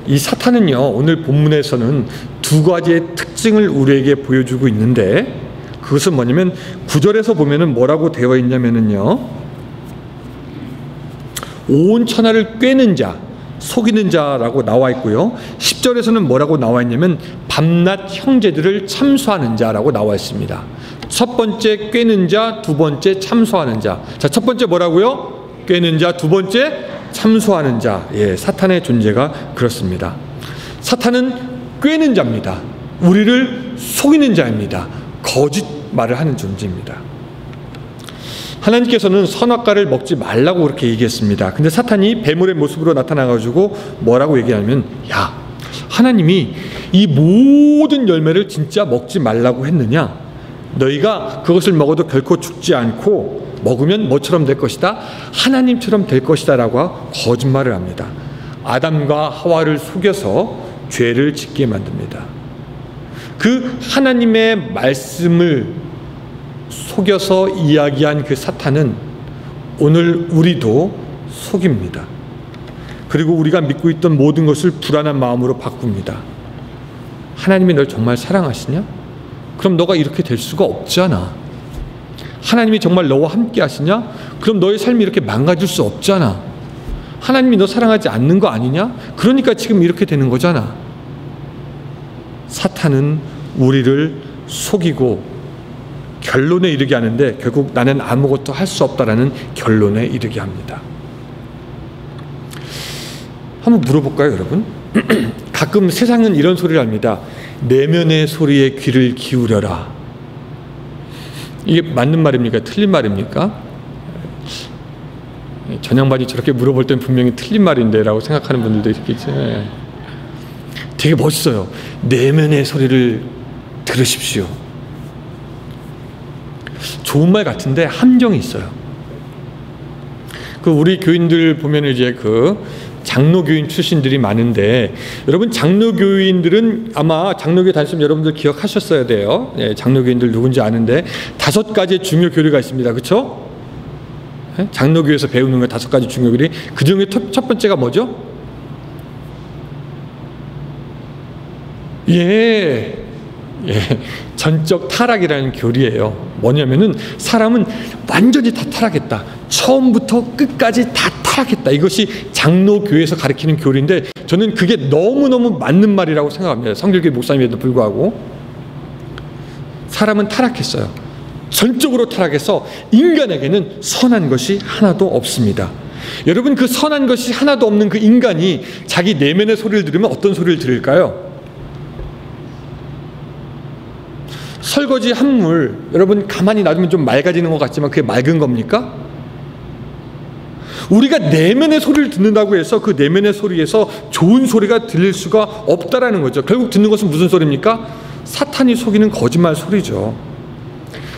이 사탄은요, 오늘 본문에서는 두 가지의 특징을 우리에게 보여주고 있는데, 그것은 뭐냐면 9절에서 보면은 뭐라고 되어 있냐면은요, 온 천하를 꿰는 자, 속이는 자라고 나와 있고요, 10절에서는 뭐라고 나와 있냐면 밤낮 형제들을 참소하는 자라고 나와 있습니다. 첫 번째 꿰는 자, 두 번째 참소하는 자. 자, 첫 번째 뭐라고요? 꿰는 자, 두 번째 참소하는 자. 예, 사탄의 존재가 그렇습니다. 사탄은 꿰는 자입니다. 우리를 속이는 자입니다. 거짓말을 하는 존재입니다. 하나님께서는 선악과를 먹지 말라고 그렇게 얘기했습니다. 근데 사탄이 뱀물의 모습으로 나타나가지고 뭐라고 얘기하냐면, 야, 하나님이 이 모든 열매를 진짜 먹지 말라고 했느냐? 너희가 그것을 먹어도 결코 죽지 않고 먹으면 뭐처럼 될 것이다? 하나님처럼 될 것이다 라고 거짓말을 합니다. 아담과 하와를 속여서 죄를 짓게 만듭니다. 그 하나님의 말씀을 속여서 이야기한 그 사탄은 오늘 우리도 속입니다. 그리고 우리가 믿고 있던 모든 것을 불안한 마음으로 바꿉니다. 하나님이 널 정말 사랑하시냐? 그럼 너가 이렇게 될 수가 없잖아. 하나님이 정말 너와 함께 하시냐? 그럼 너의 삶이 이렇게 망가질 수 없잖아. 하나님이 너 사랑하지 않는 거 아니냐? 그러니까 지금 이렇게 되는 거잖아. 사탄은 우리를 속이고 결론에 이르게 하는데 결국 나는 아무것도 할 수 없다라는 결론에 이르게 합니다. 한번 물어볼까요, 여러분? 가끔 세상은 이런 소리를 합니다. 내면의 소리에 귀를 기울여라. 이게 맞는 말입니까? 틀린 말입니까? 전향반이 저렇게 물어볼 땐 분명히 틀린 말인데 라고 생각하는 분들도 있겠죠. 되게 멋있어요. 내면의 소리를 들으십시오. 좋은 말 같은데 함정이 있어요. 그 우리 교인들 보면 이제 그 장로교인 출신들이 많은데, 여러분 장로교인들은 아마 장로교에 다니시면 여러분들 기억하셨어야 돼요. 예, 장로교인들 누군지 아는데 5가지의 중요 교리가 있습니다. 그렇죠? 예? 장로교에서 배우는 거 5가지 중요 교리. 그 중에 첫 번째가 뭐죠? 예, 전적 타락이라는 교리예요. 뭐냐면은 사람은 완전히 다 타락했다. 처음부터 끝까지 다 타락했다. 이것이 장로교에서 가르치는 교리인데 저는 그게 너무너무 맞는 말이라고 생각합니다. 성결교회 목사님에도 불구하고 사람은 타락했어요. 전적으로 타락해서 인간에게는 선한 것이 하나도 없습니다. 여러분, 그 선한 것이 하나도 없는 그 인간이 자기 내면의 소리를 들으면 어떤 소리를 들을까요? 설거지 한 물, 여러분 가만히 놔두면 좀 맑아지는 것 같지만 그게 맑은 겁니까? 우리가 내면의 소리를 듣는다고 해서 그 내면의 소리에서 좋은 소리가 들릴 수가 없다라는 거죠. 결국 듣는 것은 무슨 소리입니까? 사탄이 속이는 거짓말 소리죠.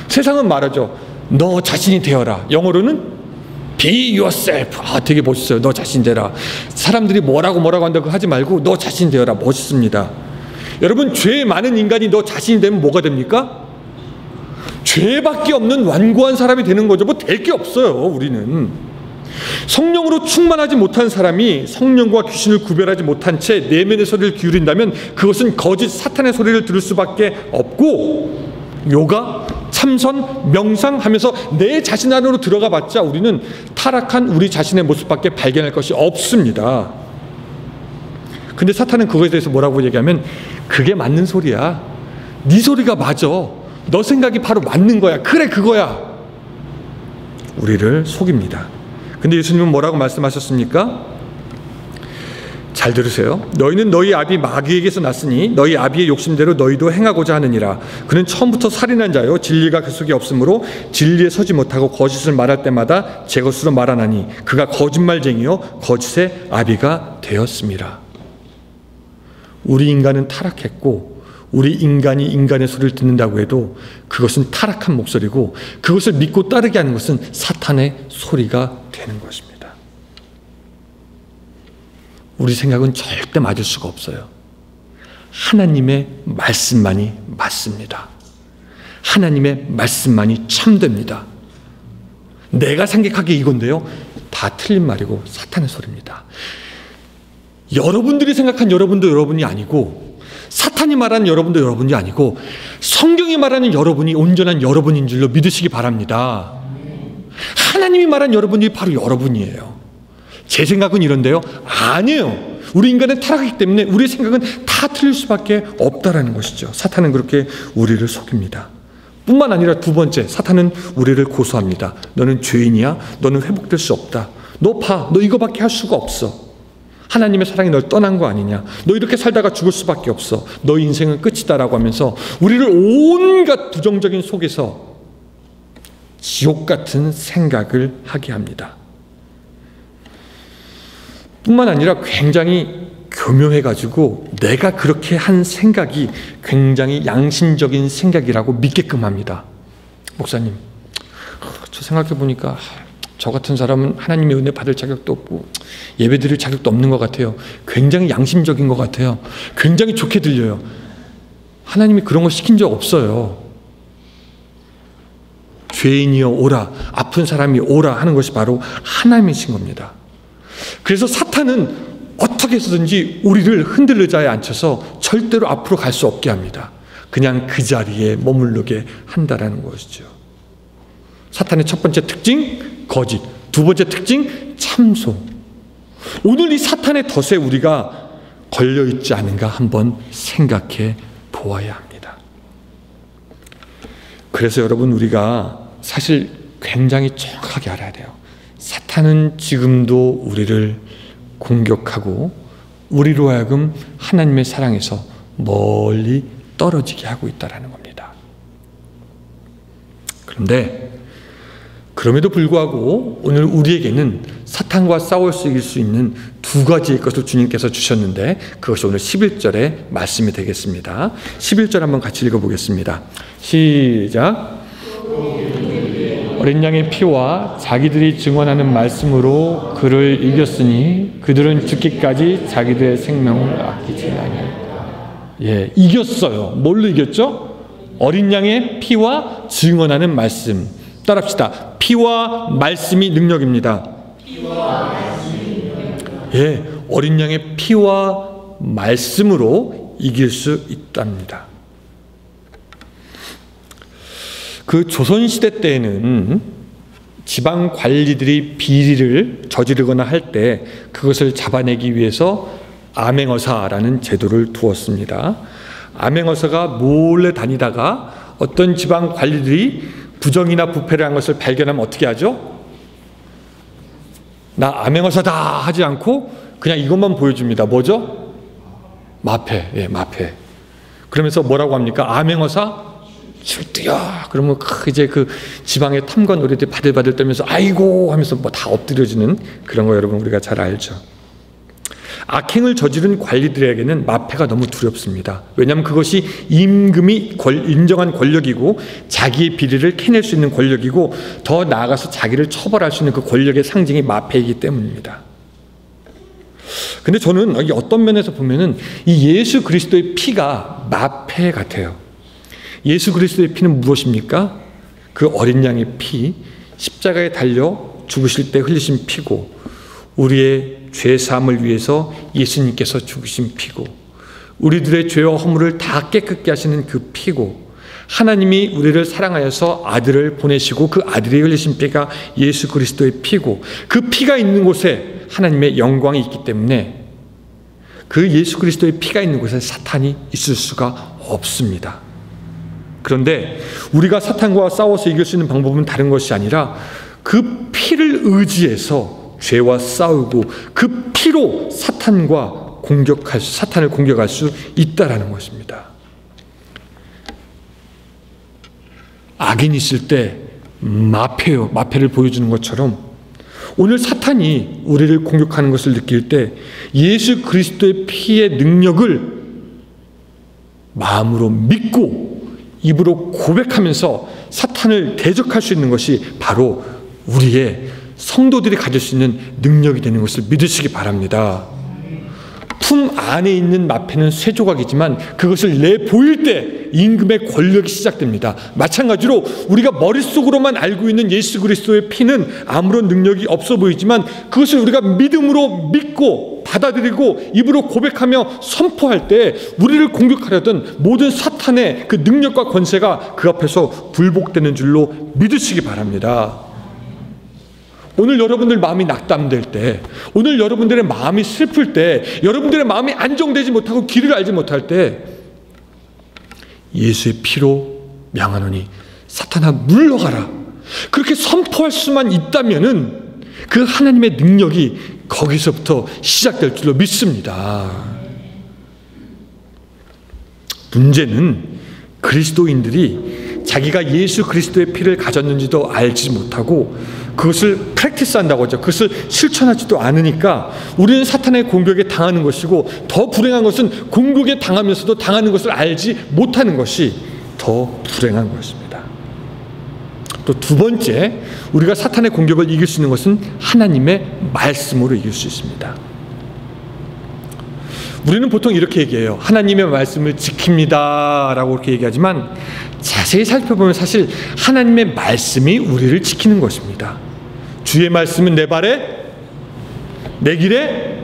세상은 말하죠. 너 자신이 되어라. 영어로는 Be yourself. 되게 멋있어요. 너 자신 되라. 사람들이 뭐라고 한다고 하지 말고 너 자신 되어라. 멋있습니다. 여러분, 죄 많은 인간이 너 자신이 되면 뭐가 됩니까? 죄밖에 없는 완고한 사람이 되는 거죠. 뭐 될 게 없어요. 우리는 성령으로 충만하지 못한 사람이 성령과 귀신을 구별하지 못한 채 내면의 소리를 기울인다면 그것은 거짓 사탄의 소리를 들을 수밖에 없고, 요가, 참선, 명상하면서 내 자신 안으로 들어가 봤자 우리는 타락한 우리 자신의 모습밖에 발견할 것이 없습니다. 근데 사탄은 그거에 대해서 뭐라고 얘기하면 그게 맞는 소리야. 네 소리가 맞아. 너 생각이 바로 맞는 거야. 그래, 그거야. 우리를 속입니다. 근데 예수님은 뭐라고 말씀하셨습니까? 잘 들으세요. 너희는 너희 아비 마귀에게서 났으니 너희 아비의 욕심대로 너희도 행하고자 하느니라. 그는 처음부터 살인한 자요 진리가 그 속에 없으므로 진리에 서지 못하고 거짓을 말할 때마다 제 것으로 말하나니 그가 거짓말쟁이요 거짓의 아비가 되었습니다. 우리 인간은 타락했고, 우리 인간이 인간의 소리를 듣는다고 해도 그것은 타락한 목소리고, 그것을 믿고 따르게 하는 것은 사탄의 소리가 되는 것입니다. 우리 생각은 절대 맞을 수가 없어요. 하나님의 말씀만이 맞습니다. 하나님의 말씀만이 참됩니다. 내가 생각하기에 이건데요, 다 틀린 말이고 사탄의 소리입니다. 여러분들이 생각한 여러분도 여러분이 아니고, 사탄이 말하는 여러분도 여러분이 아니고, 성경이 말하는 여러분이 온전한 여러분인 줄로 믿으시기 바랍니다. 하나님이 말한 여러분이 바로 여러분이에요. 제 생각은 이런데요, 아니에요. 우리 인간은 타락하기 때문에 우리의 생각은 다 틀릴 수밖에 없다라는 것이죠. 사탄은 그렇게 우리를 속입니다. 뿐만 아니라 두 번째, 사탄은 우리를 고소합니다. 너는 죄인이야. 너는 회복될 수 없다. 너 봐, 너 이거밖에 할 수가 없어. 하나님의 사랑이 널 떠난 거 아니냐. 너 이렇게 살다가 죽을 수밖에 없어. 너 인생은 끝이다라고 하면서 우리를 온갖 부정적인 속에서 지옥 같은 생각을 하게 합니다. 뿐만 아니라 굉장히 교묘해가지고 내가 그렇게 한 생각이 굉장히 양심적인 생각이라고 믿게끔 합니다. 목사님, 저 생각해보니까 저 같은 사람은 하나님의 은혜 받을 자격도 없고 예배 드릴 자격도 없는 것 같아요. 굉장히 양심적인 것 같아요. 굉장히 좋게 들려요. 하나님이 그런 거 시킨 적 없어요. 죄인이여 오라, 아픈 사람이 오라 하는 것이 바로 하나님이신 겁니다. 그래서 사탄은 어떻게 해서든지 우리를 흔들 의자에 앉혀서 절대로 앞으로 갈 수 없게 합니다. 그냥 그 자리에 머무르게 한다라는 것이죠. 사탄의 첫 번째 특징, 거짓. 두 번째 특징, 참소. 오늘 이 사탄의 덫에 우리가 걸려있지 않은가 한번 생각해 보아야 합니다. 그래서 여러분, 우리가 사실 굉장히 정확하게 알아야 돼요. 사탄은 지금도 우리를 공격하고 우리로 하여금 하나님의 사랑에서 멀리 떨어지게 하고 있다는 겁니다. 그런데 그럼에도 불구하고 오늘 우리에게는 사탄과 싸울 수 이길 수 있는 두 가지의 것을 주님께서 주셨는데, 그것이 오늘 11절의 말씀이 되겠습니다. 11절 한번 같이 읽어보겠습니다. 시작. 어린 양의 피와 자기들이 증언하는 말씀으로 그를 이겼으니 그들은 죽기까지 자기들의 생명을 아끼지 아니하였다. 예, 이겼어요. 뭘로 이겼죠? 어린 양의 피와 증언하는 말씀. 따라합시다. 피와 말씀이 능력입니다. 예, 어린 양의 피와 말씀으로 이길 수 있답니다. 그 조선시대 때에는 지방 관리들이 비리를 저지르거나 할 때 그것을 잡아내기 위해서 암행어사라는 제도를 두었습니다. 암행어사가 몰래 다니다가 어떤 지방 관리들이 부정이나 부패를 한 것을 발견하면 어떻게 하죠? 나 암행어사다 하지 않고 그냥 이것만 보여줍니다. 뭐죠? 마패. 예, 마패. 그러면서 뭐라고 합니까? 암행어사 출두야. 그러면 이제 그 지방의 탐관 노래들이 바들바들 떨면서 아이고 하면서 뭐 다 엎드려지는 그런 거 여러분 우리가 잘 알죠. 악행을 저지른 관리들에게는 마패가 너무 두렵습니다. 왜냐하면 그것이 임금이 인정한 권력이고 자기의 비리를 캐낼 수 있는 권력이고 더 나아가서 자기를 처벌할 수 있는 그 권력의 상징이 마패이기 때문입니다. 근데 저는 여기 어떤 면에서 보면은 이 예수 그리스도의 피가 마패 같아요. 예수 그리스도의 피는 무엇입니까? 그 어린 양의 피, 십자가에 달려 죽으실 때 흘리신 피고, 우리의 죄 사함을 위해서 예수님께서 죽으신 피고, 우리들의 죄와 허물을 다 깨끗게 하시는 그 피고, 하나님이 우리를 사랑하여서 아들을 보내시고 그 아들이 흘리신 피가 예수 그리스도의 피고, 그 피가 있는 곳에 하나님의 영광이 있기 때문에 그 예수 그리스도의 피가 있는 곳에 사탄이 있을 수가 없습니다. 그런데 우리가 사탄과 싸워서 이길 수 있는 방법은 다른 것이 아니라 그 피를 의지해서 죄와 싸우고 그 피로 사탄을 공격할 수 있다라는 것입니다. 악인이 있을 때 마패를 보여주는 것처럼 오늘 사탄이 우리를 공격하는 것을 느낄 때 예수 그리스도의 피의 능력을 마음으로 믿고 입으로 고백하면서 사탄을 대적할 수 있는 것이 바로 우리의 성도들이 가질 수 있는 능력이 되는 것을 믿으시기 바랍니다. 품 안에 있는 마패는 쇠조각이지만 그것을 내보일 때 임금의 권력이 시작됩니다. 마찬가지로 우리가 머릿속으로만 알고 있는 예수 그리스도의 피는 아무런 능력이 없어 보이지만 그것을 우리가 믿음으로 믿고 받아들이고 입으로 고백하며 선포할 때 우리를 공격하려던 모든 사탄의 그 능력과 권세가 그 앞에서 굴복되는 줄로 믿으시기 바랍니다. 오늘 여러분들 마음이 낙담될 때, 오늘 여러분들의 마음이 슬플 때, 여러분들의 마음이 안정되지 못하고 길을 알지 못할 때 예수의 피로 명하노니 사탄아 물러가라, 그렇게 선포할 수만 있다면은 그 하나님의 능력이 거기서부터 시작될 줄로 믿습니다. 문제는 그리스도인들이 자기가 예수 그리스도의 피를 가졌는지도 알지 못하고 그것을 프랙티스한다고 하죠. 그것을 실천하지도 않으니까 우리는 사탄의 공격에 당하는 것이고, 더 불행한 것은 공격에 당하면서도 당하는 것을 알지 못하는 것이 더 불행한 것입니다. 또 두 번째, 우리가 사탄의 공격을 이길 수 있는 것은 하나님의 말씀으로 이길 수 있습니다. 우리는 보통 이렇게 얘기해요. 하나님의 말씀을 지킵니다 라고 그렇게 얘기하지만 자세히 살펴보면 사실 하나님의 말씀이 우리를 지키는 것입니다. 주의 말씀은 내 발에 내 길에,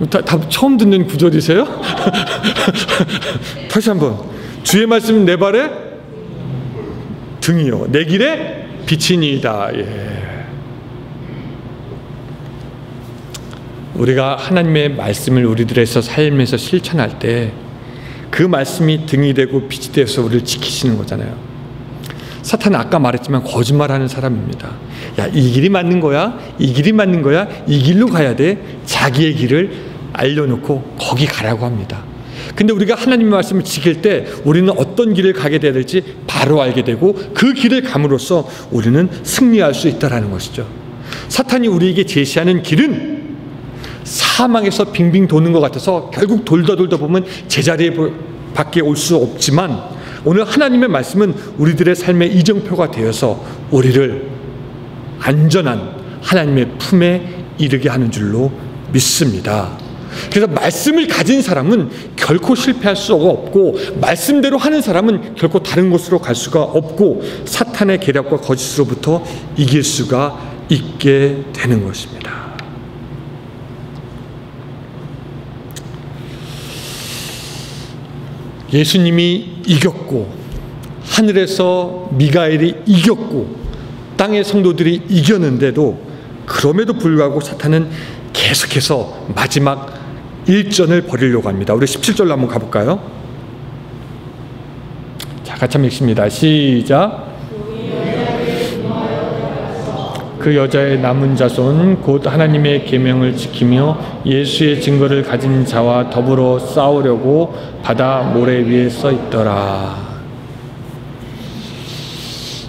다 처음 듣는 구절이세요? 다시 한번. 주의 말씀은 내 발에 등이요 내 길에 빛이니이다. 예. 우리가 하나님의 말씀을 우리들에서 삶에서 실천할 때 그 말씀이 등이 되고 빛이 되어서 우리를 지키시는 거잖아요. 사탄은 아까 말했지만 거짓말하는 사람입니다. 야, 이 길이 맞는 거야? 이 길이 맞는 거야? 이 길로 가야 돼? 자기의 길을 알려놓고 거기 가라고 합니다. 근데 우리가 하나님의 말씀을 지킬 때 우리는 어떤 길을 가게 돼야 될지 바로 알게 되고 그 길을 감으로써 우리는 승리할 수 있다는 것이죠. 사탄이 우리에게 제시하는 길은 사망에서 빙빙 도는 것 같아서 결국 돌다 보면 제자리에 밖에 올 수 없지만, 오늘 하나님의 말씀은 우리들의 삶의 이정표가 되어서 우리를 안전한 하나님의 품에 이르게 하는 줄로 믿습니다. 그래서 말씀을 가진 사람은 결코 실패할 수가 없고, 말씀대로 하는 사람은 결코 다른 곳으로 갈 수가 없고, 사탄의 계략과 거짓으로부터 이길 수가 있게 되는 것입니다. 예수님이 이겼고, 하늘에서 미가엘이 이겼고, 땅의 성도들이 이겼는데도 그럼에도 불구하고 사탄은 계속해서 마지막 일전을 벌이려고 합니다. 우리 17절로 한번 가볼까요? 자, 같이 한번 읽습니다. 시작. 그 여자의 남은 자손 곧 하나님의 계명을 지키며 예수의 증거를 가진 자와 더불어 싸우려고 바다 모래 위에 서 있더라.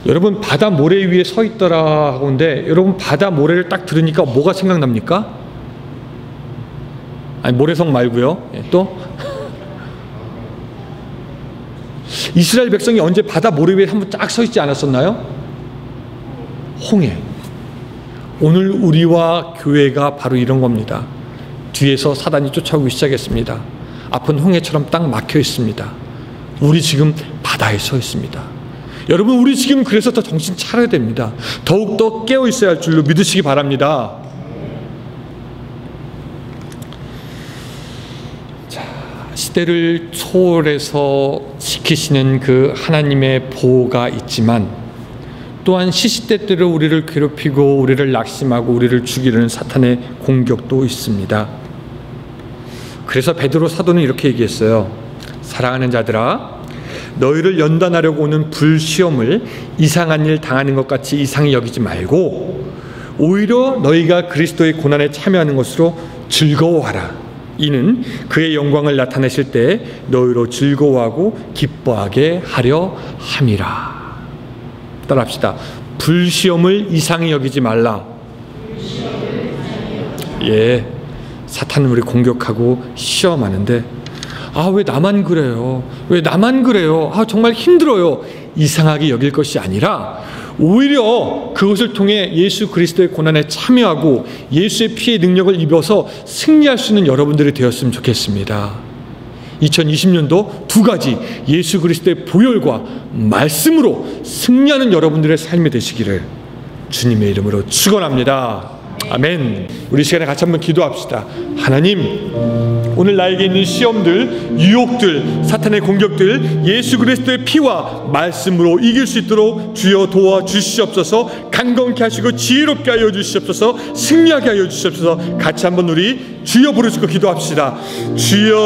여러분, 바다 모래 위에 서 있더라 하고인데, 여러분 바다 모래를 딱 들으니까 뭐가 생각납니까? 아니, 모래성 말고요. 또 이스라엘 백성이 언제 바다 모래 위에 한번 쫙 서 있지 않았었나요? 홍해. 오늘 우리와 교회가 바로 이런 겁니다. 뒤에서 사단이 쫓아오기 시작했습니다. 앞은 홍해처럼 딱 막혀 있습니다. 우리 지금 바다에 서 있습니다. 여러분, 우리 지금 그래서 더 정신 차려야 됩니다. 더욱더 깨어 있어야 할 줄로 믿으시기 바랍니다. 자, 시대를 초월해서 지키시는 그 하나님의 보호가 있지만, 또한 시시때때로 우리를 괴롭히고 우리를 낙심하고 우리를 죽이려는 사탄의 공격도 있습니다. 그래서 베드로 사도는 이렇게 얘기했어요. 사랑하는 자들아, 너희를 연단하려고 오는 불시험을 이상한 일 당하는 것 같이 이상히 여기지 말고 오히려 너희가 그리스도의 고난에 참여하는 것으로 즐거워하라. 이는 그의 영광을 나타내실 때 너희로 즐거워하고 기뻐하게 하려 함이라. 따라합시다. 불시험을 이상히 여기지 말라. 예, 사탄은 우리 공격하고 시험하는데, 왜 나만 그래요? 왜 나만 그래요? 정말 힘들어요. 이상하게 여길 것이 아니라 오히려 그것을 통해 예수 그리스도의 고난에 참여하고 예수의 피의 능력을 입어서 승리할 수 있는 여러분들이 되었으면 좋겠습니다. 2020년도 두 가지, 예수 그리스도의 보혈과 말씀으로 승리하는 여러분들의 삶이 되시기를 주님의 이름으로 축원합니다. 아멘. 우리 시간에 같이 한번 기도합시다. 하나님, 오늘 나에게 있는 시험들, 유혹들, 사탄의 공격들 예수 그리스도의 피와 말씀으로 이길 수 있도록 주여 도와주시옵소서. 강건케 하시고 지혜롭게 하여 주시옵소서. 승리하게 하여 주시옵소서. 같이 한번 우리 주여 부르시고 기도합시다. 주여,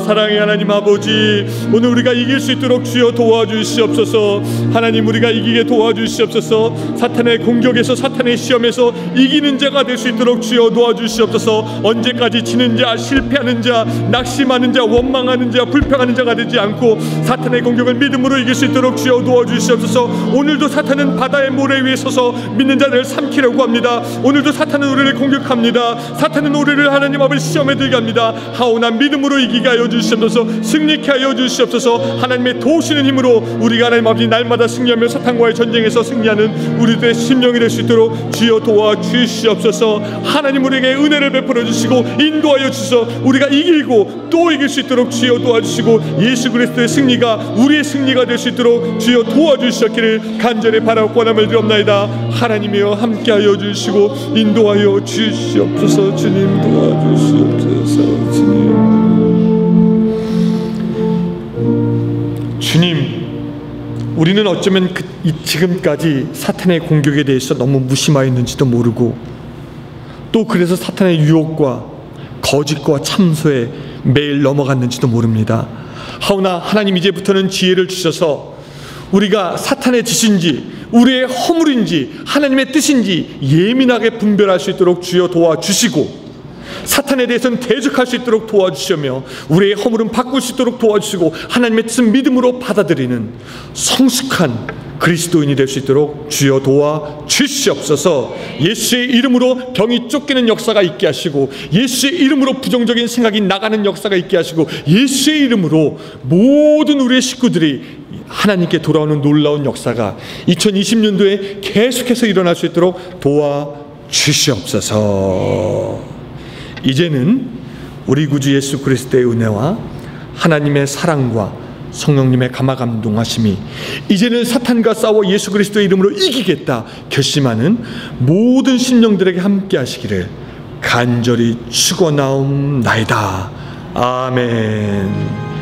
사랑의 하나님 아버지, 오늘 우리가 이길 수 있도록 주여 도와주시옵소서. 하나님, 우리가 이기게 도와주시옵소서. 사탄의 공격에서, 사탄의 시험에서 이기는 자가 될 수 있도록 주여 도와주시옵소서. 언제까지 지는 자, 실패하는 자, 낙심하는 자, 원망하는 자, 불평하는 자가 되지 않고 사탄의 공격을 믿음으로 이길 수 있도록 주여 도와주시옵소서. 오늘도 사탄은 바다의 모래 위에 서서 믿는 자들을 삼키려고 합니다. 오늘도 사탄은 우리를 공격합니다. 사탄은 우리를 하나님 아버지 시험에 들게 합니다. 하오나 믿음으로 이기게 하여 주시옵소서. 승리케 하여 주시옵소서. 하나님의 도우시는 힘으로 우리가 하나님 아버지 날마다 승리하며 사탄과의 전쟁에서 승리하는 우리들의 심령이 될 수 있도록 주여 도와주시옵소서. 하나님, 우리에게 은혜를 베풀어 주시고 인도하여 주셔서 우리가 이기고 또 이길 수 있도록 주여 도와주시고 예수 그리스도의 승리가 우리의 승리가 될 수 있도록 주여 도와주시기를 간절히 바라고 원함을 드리옵나이다. 하나님이여, 함께하여 주시고 인도하여 주시옵소서. 주님 도와주시옵소서. 주님, 우리는 어쩌면 지금까지 사탄의 공격에 대해서 너무 무심하였는지도 모르고, 또 그래서 사탄의 유혹과 거짓과 참소에 매일 넘어갔는지도 모릅니다. 하오나 하나님, 이제부터는 지혜를 주셔서 우리가 사탄의 짓인지 우리의 허물인지 하나님의 뜻인지 예민하게 분별할 수 있도록 주여 도와주시고, 사탄에 대해서는 대적할 수 있도록 도와주시며 우리의 허물은 바꿀 수 있도록 도와주시고 하나님의 뜻은 믿음으로 받아들이는 성숙한 그리스도인이 될 수 있도록 주여 도와주시옵소서. 예수의 이름으로 병이 쫓기는 역사가 있게 하시고, 예수의 이름으로 부정적인 생각이 나가는 역사가 있게 하시고, 예수의 이름으로 모든 우리의 식구들이 하나님께 돌아오는 놀라운 역사가 2020년도에 계속해서 일어날 수 있도록 도와주시옵소서. 이제는 우리 구주 예수 그리스도의 은혜와 하나님의 사랑과 성령님의 감화감동하심이 이제는 사탄과 싸워 예수 그리스도의 이름으로 이기겠다 결심하는 모든 심령들에게 함께 하시기를 간절히 축원하옵나이다. 아멘.